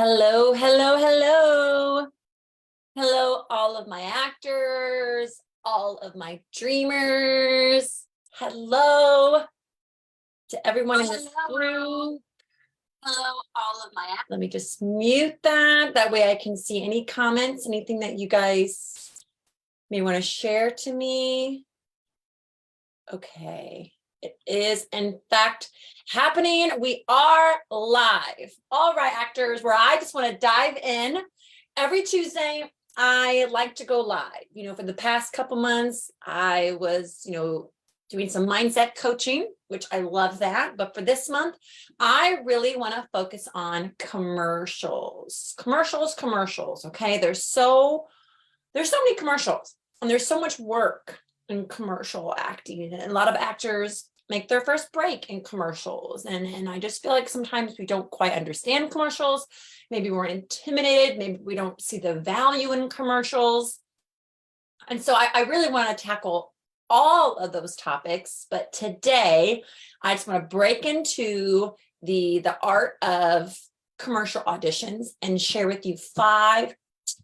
Hello, hello, hello. Hello, all of my actors, all of my dreamers. Hello to everyone in this room. Hello, all of my actors. Let me just mute that. That way I can see any comments, anything that you guys may want to share to me. Okay. It is, in fact, happening. We are live. All right, actors, where I just want to dive in. Every Tuesday, I like to go live. For the past couple months, I was, doing some mindset coaching, which I love that. But for this month, I really want to focus on commercials. Commercials. Okay. There's so many commercials, and there's so much work in commercial acting, and a lot of actors make their first break in commercials, and I just feel like sometimes we don't quite understand commercials. Maybe we're intimidated, maybe we don't see the value in commercials, and so I really want to tackle all of those topics. But today I just want to break into the art of commercial auditions and share with you 5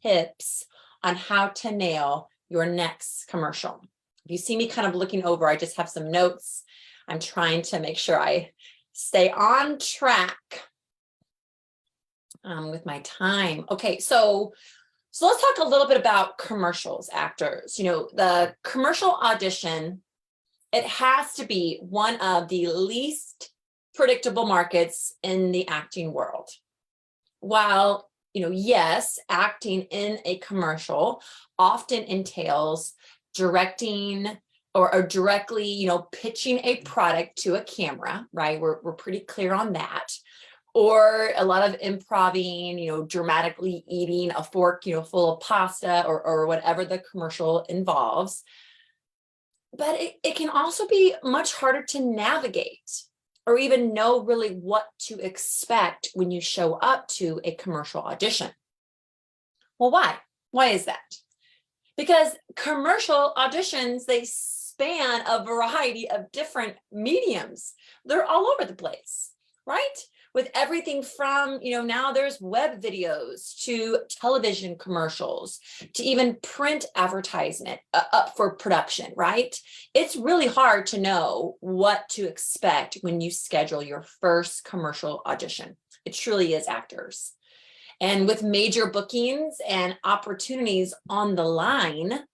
tips on how to nail your next commercial. If you see me kind of looking over, I just have some notes. I'm trying to make sure I stay on track with my time. Okay, so let's talk a little bit about commercials, actors. The commercial audition, it has to be one of the least predictable markets in the acting world. While, yes, acting in a commercial often entails directing or directly, pitching a product to a camera, right? We're pretty clear on that. Or a lot of improvising, dramatically eating a fork, full of pasta or whatever the commercial involves. But it can also be much harder to navigate or even know really what to expect when you show up to a commercial audition. Well, why? Why is that? Because commercial auditions, they span a variety of different mediums. They're all over the place, right? With everything from, now there's web videos to television commercials to even print advertisement up for production, right? It's really hard to know what to expect when you schedule your first commercial audition. It truly is, actors. And with major bookings and opportunities on the line,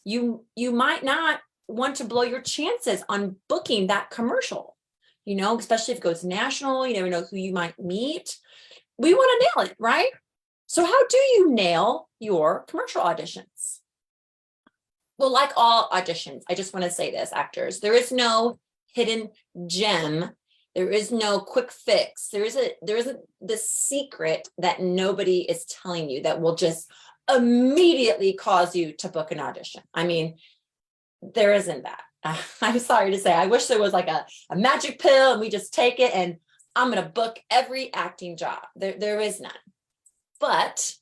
you might not want to blow your chances on booking that commercial, especially if it goes national. You never know who you might meet. We want to nail it, right? So how do you nail your commercial auditions? Well, like all auditions, I just want to say this, actors, there is no hidden gem. There is no quick fix. There isn't the secret that nobody is telling you that will just immediately cause you to book an audition. I mean, there isn't that. I'm sorry to say. I wish there was like a magic pill and we just take it and I'm going to book every acting job. There is none. But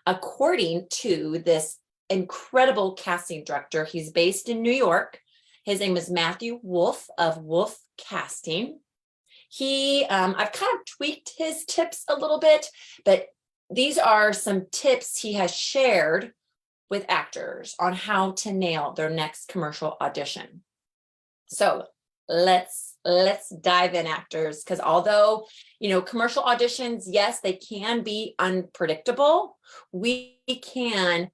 according to this incredible casting director, he's based in New York. His name is Matthew Wolf of Wolf Casting. I've kind of tweaked his tips a little bit, but these are some tips he has shared with actors on how to nail their next commercial audition. So let's dive in, actors, because although, commercial auditions, yes, they can be unpredictable. We can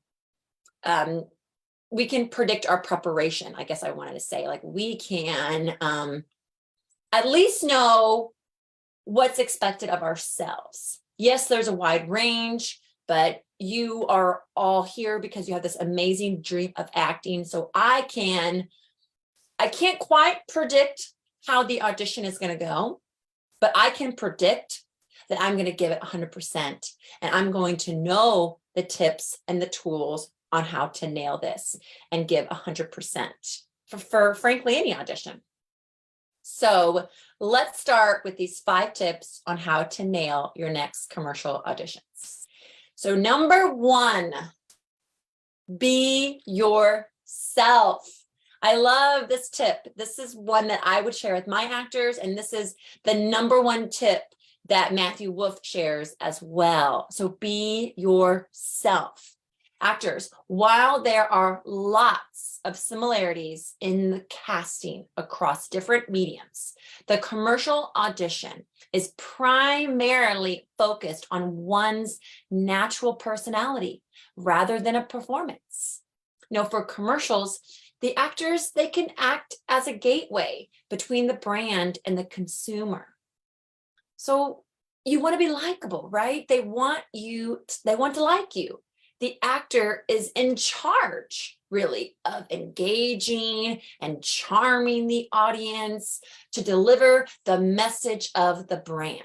predict our preparation. I guess I wanted to say, like, we can at least know what's expected of ourselves. Yes, there's a wide range, but you are all here because you have this amazing dream of acting. So I can't quite predict how the audition is going to go, but I can predict that I'm going to give it 100%, and I'm going to know the tips and the tools on how to nail this and give 100% for frankly any audition. So let's start with these 5 tips on how to nail your next commercial auditions. So number 1, be yourself. I love this tip. This is one that I would share with my actors, and this is the number 1 tip that Matthew Wolf shares as well. So be yourself. Actors, while there are lots of similarities in the casting across different mediums, the commercial audition is primarily focused on one's natural personality rather than a performance. Now, for commercials, the actors, they can act as a gateway between the brand and the consumer. So you want to be likable, right? They want to like you. The actor is in charge, really, of engaging and charming the audience to deliver the message of the brand,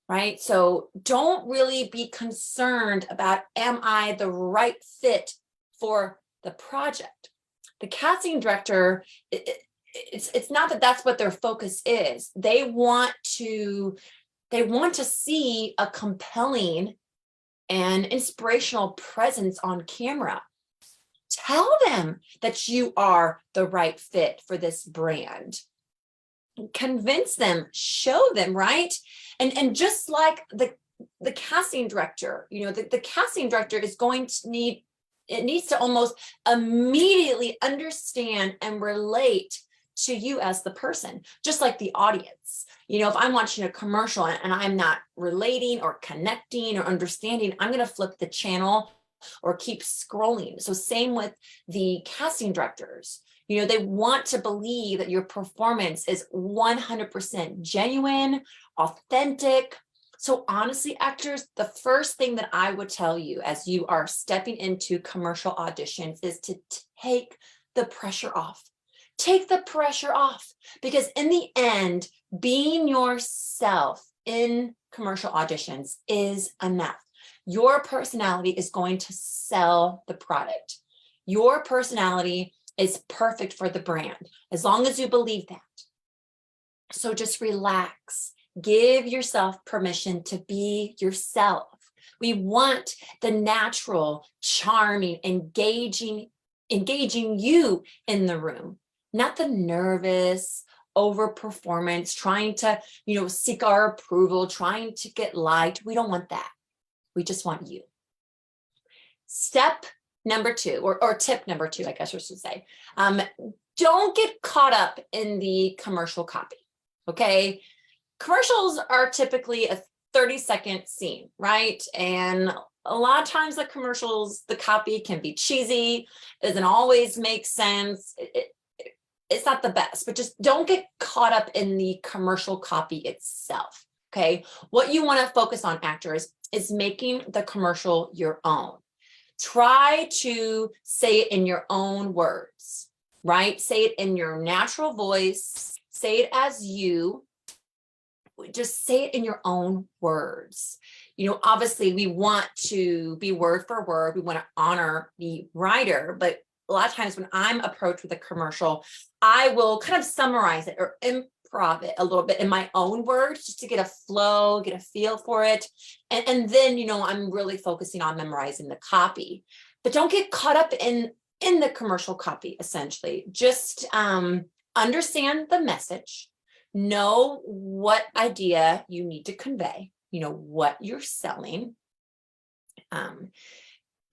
right? So don't really be concerned about, am I the right fit for the project? The casting director, it's not that that's what their focus is. They want to see a compelling and inspirational presence on camera. Tell them that you are the right fit for this brand. Convince them, show them, right? And just like the casting director, the casting director is going to needs to almost immediately understand and relate to you as the person, just like the audience. If I'm watching a commercial and I'm not relating or connecting or understanding, I'm going to flip the channel or keep scrolling. So same with the casting directors. They want to believe that your performance is 100% genuine, authentic. So honestly, actors, the first thing that I would tell you as you are stepping into commercial auditions is to take the pressure off. Take the pressure off, because in the end, being yourself in commercial auditions is enough. Your personality is going to sell the product. Your personality is perfect for the brand, as long as you believe that. So just relax. Give yourself permission to be yourself. We want the natural, charming, engaging you in the room, not the nervous over performance, trying to, seek our approval, trying to get liked. We don't want that. We just want you. Step number 2, or tip number 2, I guess I should say. Don't get caught up in the commercial copy. Okay. Commercials are typically a 30-second scene, right? And a lot of times the copy can be cheesy, doesn't always make sense. It's not the best, but just don't get caught up in the commercial copy itself, okay? What you want to focus on, actors, is making the commercial your own. Try to say it in your own words, right? Say it in your natural voice. Say it as you. Just say it in your own words. Obviously we want to be word for word. We want to honor the writer, but a lot of times when I'm approached with a commercial, I will kind of summarize it or improv it a little bit in my own words, just to get a flow, get a feel for it. And then, I'm really focusing on memorizing the copy. But don't get caught up in the commercial copy, essentially. Just understand the message. Know what idea you need to convey, what you're selling.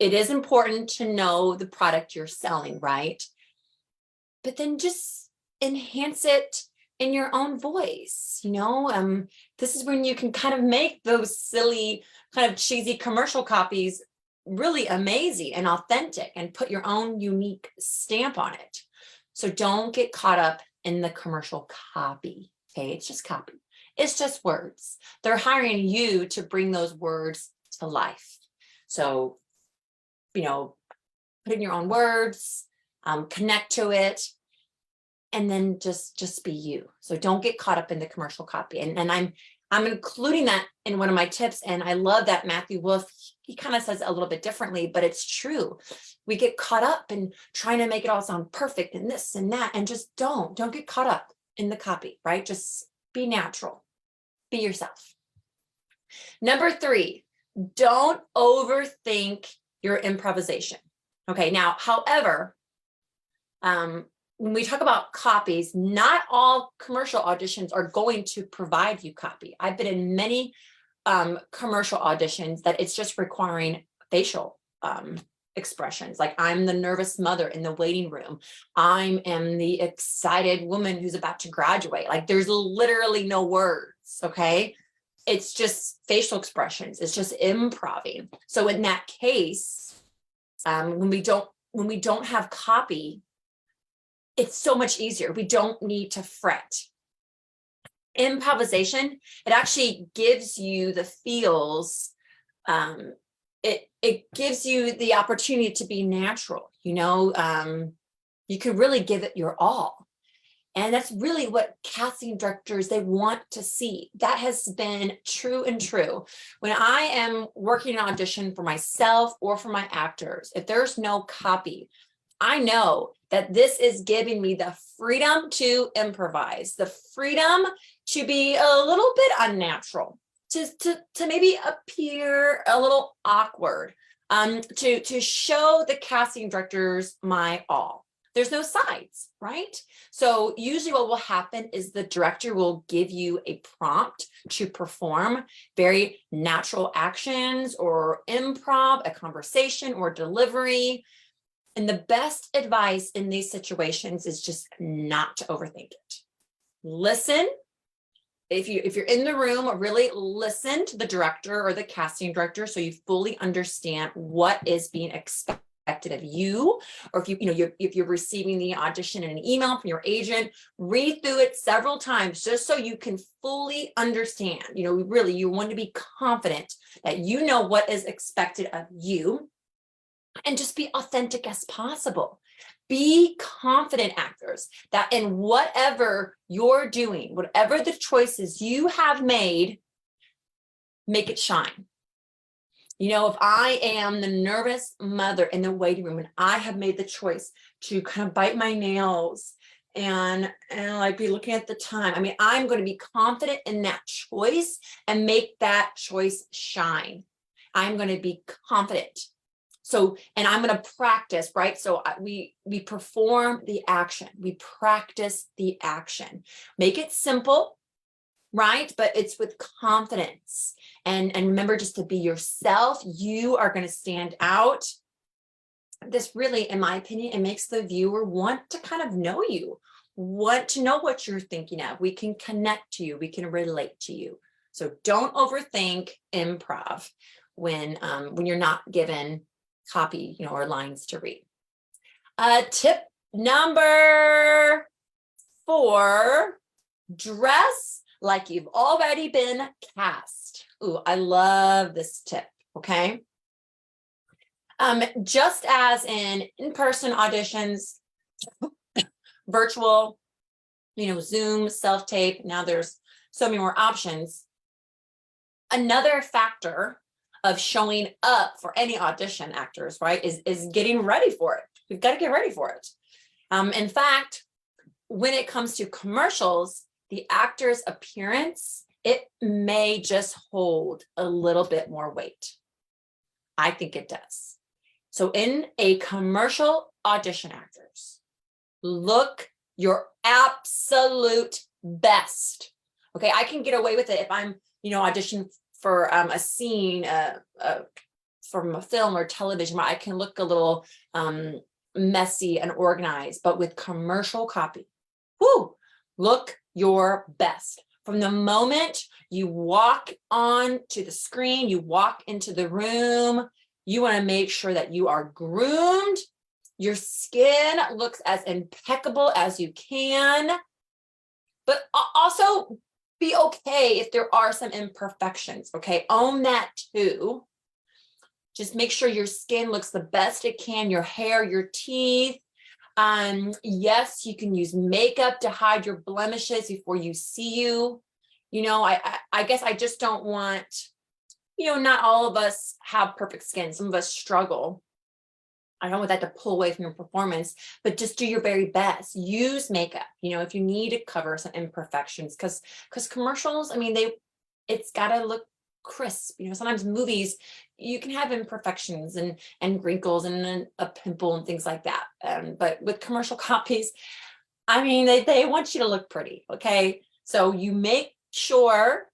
It is important to know the product you're selling, right? But then just enhance it in your own voice. This is when you can kind of make those silly, kind of cheesy commercial copies really amazing and authentic and put your own unique stamp on it. So don't get caught up in the commercial copy. Okay, it's just copy. It's just words. They're hiring you to bring those words to life. So, put in your own words, connect to it, and then just be you. So don't get caught up in the commercial copy. And I'm including that in one of my tips. And I love that Matthew Wolf, he kind of says it a little bit differently, but it's true. We get caught up in trying to make it all sound perfect and this and that, and just don't get caught up in the copy, right? Just be natural, be yourself. Number 3, don't overthink your improvisation. Okay, now, however, when we talk about copies, not all commercial auditions are going to provide you copy. I've been in many commercial auditions that it's just requiring facial expressions. Like, I'm the nervous mother in the waiting room. I am the excited woman who's about to graduate. Like, there's literally no words. Okay. It's just facial expressions. It's just improvising. So in that case, when we don't have copy, it's so much easier. We don't need to fret. Improvisation, it actually gives you the feels. It gives you the opportunity to be natural. You can really give it your all. And that's really what casting directors, they want to see. That has been true and true. When I am working an audition for myself or for my actors, if there's no copy, I know that this is giving me the freedom to improvise, the freedom to be a little bit unnatural, to maybe appear a little awkward, to show the casting directors my all. There's no sides, right? So usually what will happen is the director will give you a prompt to perform very natural actions or improv, a conversation or delivery. And the best advice in these situations is just not to overthink it. Listen. If you're in the room, really listen to the director or the casting director so you fully understand what is being expected of you. Or if you're receiving the audition in an email from your agent, read through it several times just so you can fully understand. Really, you want to be confident that you know what is expected of you, and just be authentic as possible. Be confident, actors, that in whatever you're doing, whatever the choices you have made, make it shine. If I am the nervous mother in the waiting room and I have made the choice to kind of bite my nails and like be looking at the time, I'm going to be confident in that choice and make that choice shine. I'm going to be confident. So, and I'm going to practice, right? So we perform the action, we practice the action, make it simple, right? But it's with confidence. And remember just to be yourself. You are going to stand out. This really, in my opinion, it makes the viewer want to kind of know you, want to know what you're thinking of. We can connect to you. We can relate to you. So don't overthink improv when you're not given copy, or lines to read. Tip number 4, dress like you've already been cast. Ooh, I love this tip, okay? Just as in-person auditions, virtual, Zoom, self-tape, now there's so many more options. Another factor of showing up for any audition, actors, right, is getting ready for it. We've got to get ready for it. In fact, when it comes to commercials, the actor's appearance, it may just hold a little bit more weight. I think it does. So in a commercial audition, actors, look your absolute best. Okay, I can get away with it if I'm, auditioning for a scene from a film or television where I can look a little messy and organized, but with commercial copy, look your best. From the moment you walk on to the screen, you walk into the room, you want to make sure that you are groomed, your skin looks as impeccable as you can, but also be okay if there are some imperfections, okay? Own that too. Just make sure your skin looks the best it can, your hair, your teeth. Yes, you can use makeup to hide your blemishes before you see you. I guess I just don't want, not all of us have perfect skin. Some of us struggle. I don't want that to pull away from your performance, but just do your very best. Use makeup, if you need to cover some imperfections, because commercials, it's got to look crisp. Sometimes movies, you can have imperfections and wrinkles and a pimple and things like that. But with commercial copies, I mean, they want you to look pretty, okay? So you make sure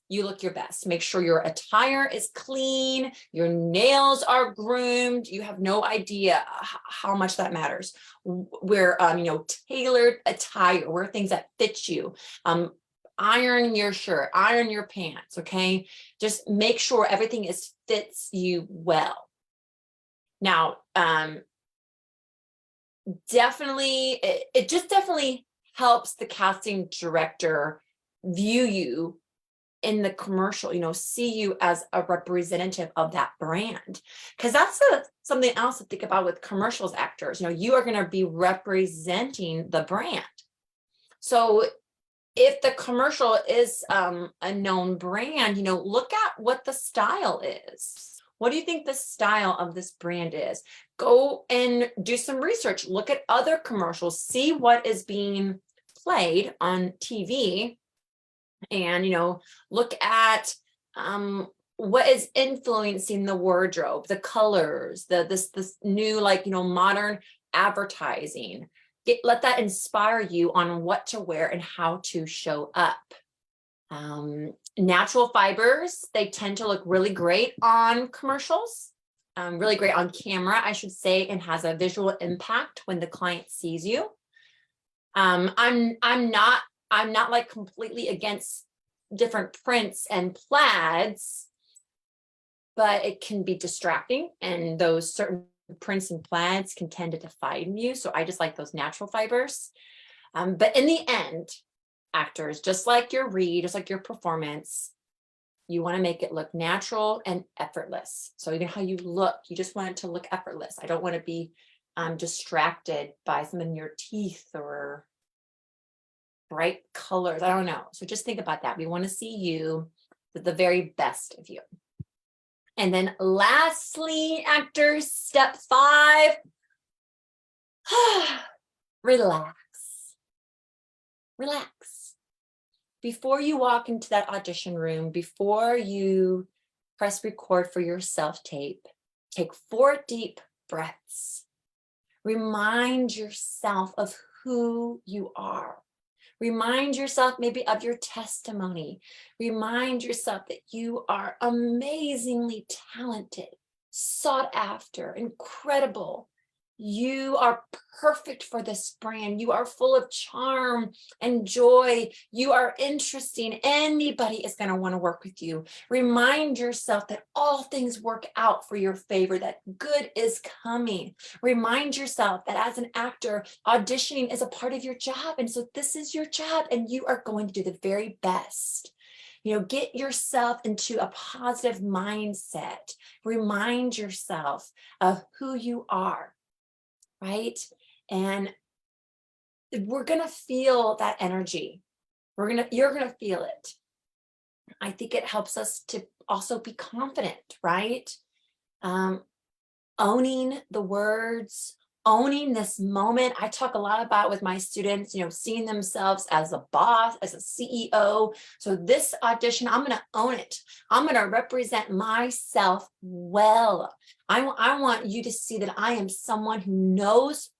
you look your best. Make sure your attire is clean, your nails are groomed. You have no idea how much that matters. Wear, tailored attire, wear things that fit you. Iron your shirt, iron your pants, okay? Just make sure everything fits you well. Now, definitely, it just definitely helps the casting director view you in the commercial, see you as a representative of that brand. Because that's something else to think about with commercials actors. You are going to be representing the brand. So if the commercial is a known brand, look at what the style is. What do you think the style of this brand is? Go and do some research. Look at other commercials. See what is being played on TV. And, look at what is influencing the wardrobe, the colors, this new, modern advertising. Let that inspire you on what to wear and how to show up. Natural fibers, they tend to look really great on commercials, really great on camera, I should say, and has a visual impact when the client sees you. I'm not like completely against different prints and plaids, but it can be distracting, and those certain prints and plaids can tend to define you. So I just like those natural fibers. But in the end, actors, just like your read, just like your performance, you want to make it look natural and effortless. So even how you look, you just want it to look effortless. I don't want to be distracted by some in your teeth or bright colors. I don't know. So just think about that. We want to see you with the very best of you. And then lastly, actors, step 5, relax. Relax. Before you walk into that audition room, before you press record for your self-tape, take 4 deep breaths. Remind yourself of who you are. Remind yourself maybe of your testimony. Remind yourself that you are amazingly talented, sought after, incredible. You are perfect for this brand. You are full of charm and joy. You are interesting. Anybody is going to want to work with you. Remind yourself that all things work out for your favor, that good is coming. Remind yourself that as an actor, auditioning is a part of your job. And so this is your job, and you are going to do the very best. Get yourself into a positive mindset. Remind yourself of who you are. Right? And we're going to feel that energy. You're going to feel it. I think it helps us to also be confident, right? Owning the words, owning this moment. I talk a lot about with my students, seeing themselves as a boss, as a CEO. So this audition, I'm going to own it. I'm going to represent myself well. I want you to see that I am someone who knows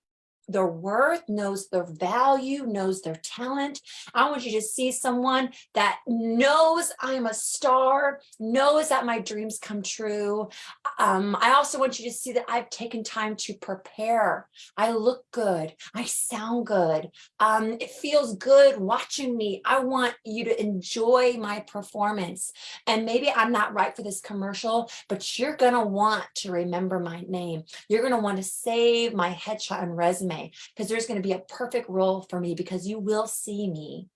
their worth, knows their value, knows their talent. I want you to see someone that knows I'm a star, knows that my dreams come true. I also want you to see that I've taken time to prepare. I look good. I sound good. It feels good watching me. I want you to enjoy my performance. And maybe I'm not right for this commercial, but you're going to want to remember my name. You're going to want to save my headshot and resume, because there's going to be a perfect role for me, because you will see me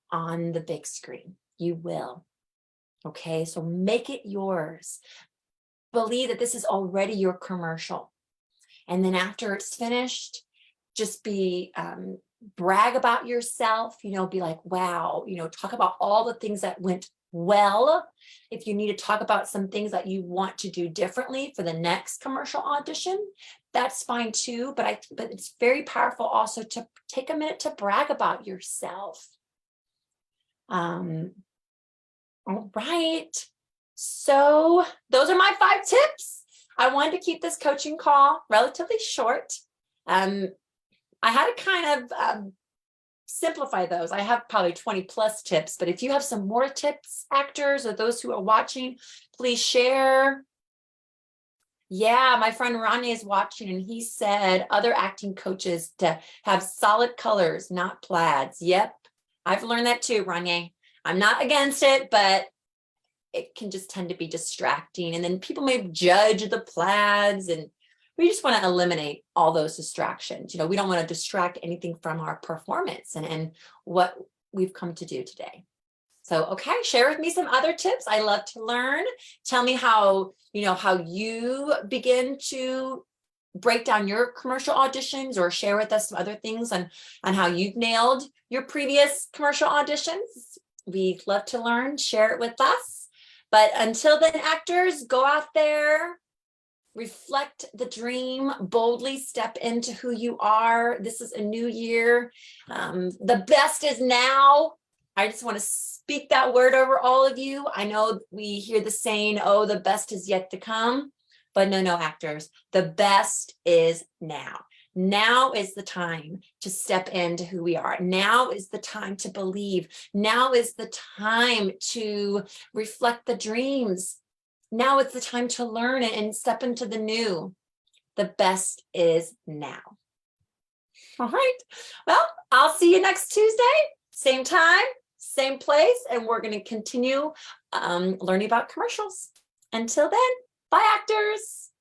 on the big screen. You will. Okay, so make it yours. Believe that this is already your commercial. And then after it's finished, just brag about yourself, be like, wow, talk about all the things that went well. If you need to talk about some things that you want to do differently for the next commercial audition, that's fine too. But it's very powerful also to take a minute to brag about yourself. All right. So those are my 5 tips. I wanted to keep this coaching call relatively short. I had to kind of simplify those. I have probably 20 plus tips, but if you have some more tips, actors or those who are watching, please share. Yeah, my friend Ronnie is watching and he said other acting coaches to have solid colors, not plaids. Yep, I've learned that too, Ronnie. I'm not against it, but it can just tend to be distracting. And then people may judge the plaids, and we just want to eliminate all those distractions. We don't want to distract anything from our performance and what we've come to do today. So, okay, share with me some other tips. I love to learn. Tell me how you begin to break down your commercial auditions, or share with us some other things on how you've nailed your previous commercial auditions. We'd love to learn. Share it with us. But until then, actors, go out there, reflect the dream, boldly step into who you are. This is a new year. The best is now. I just want to speak that word over all of you. I know we hear the saying, oh, the best is yet to come. But no, actors, the best is now. Now is the time to step into who we are. Now is the time to believe. Now is the time to reflect the dreams. Now it's the time to learn and step into the new. The best is now. All right. Well, I'll see you next Tuesday, same time, same place, and we're going to continue learning about commercials. Until then, bye, actors.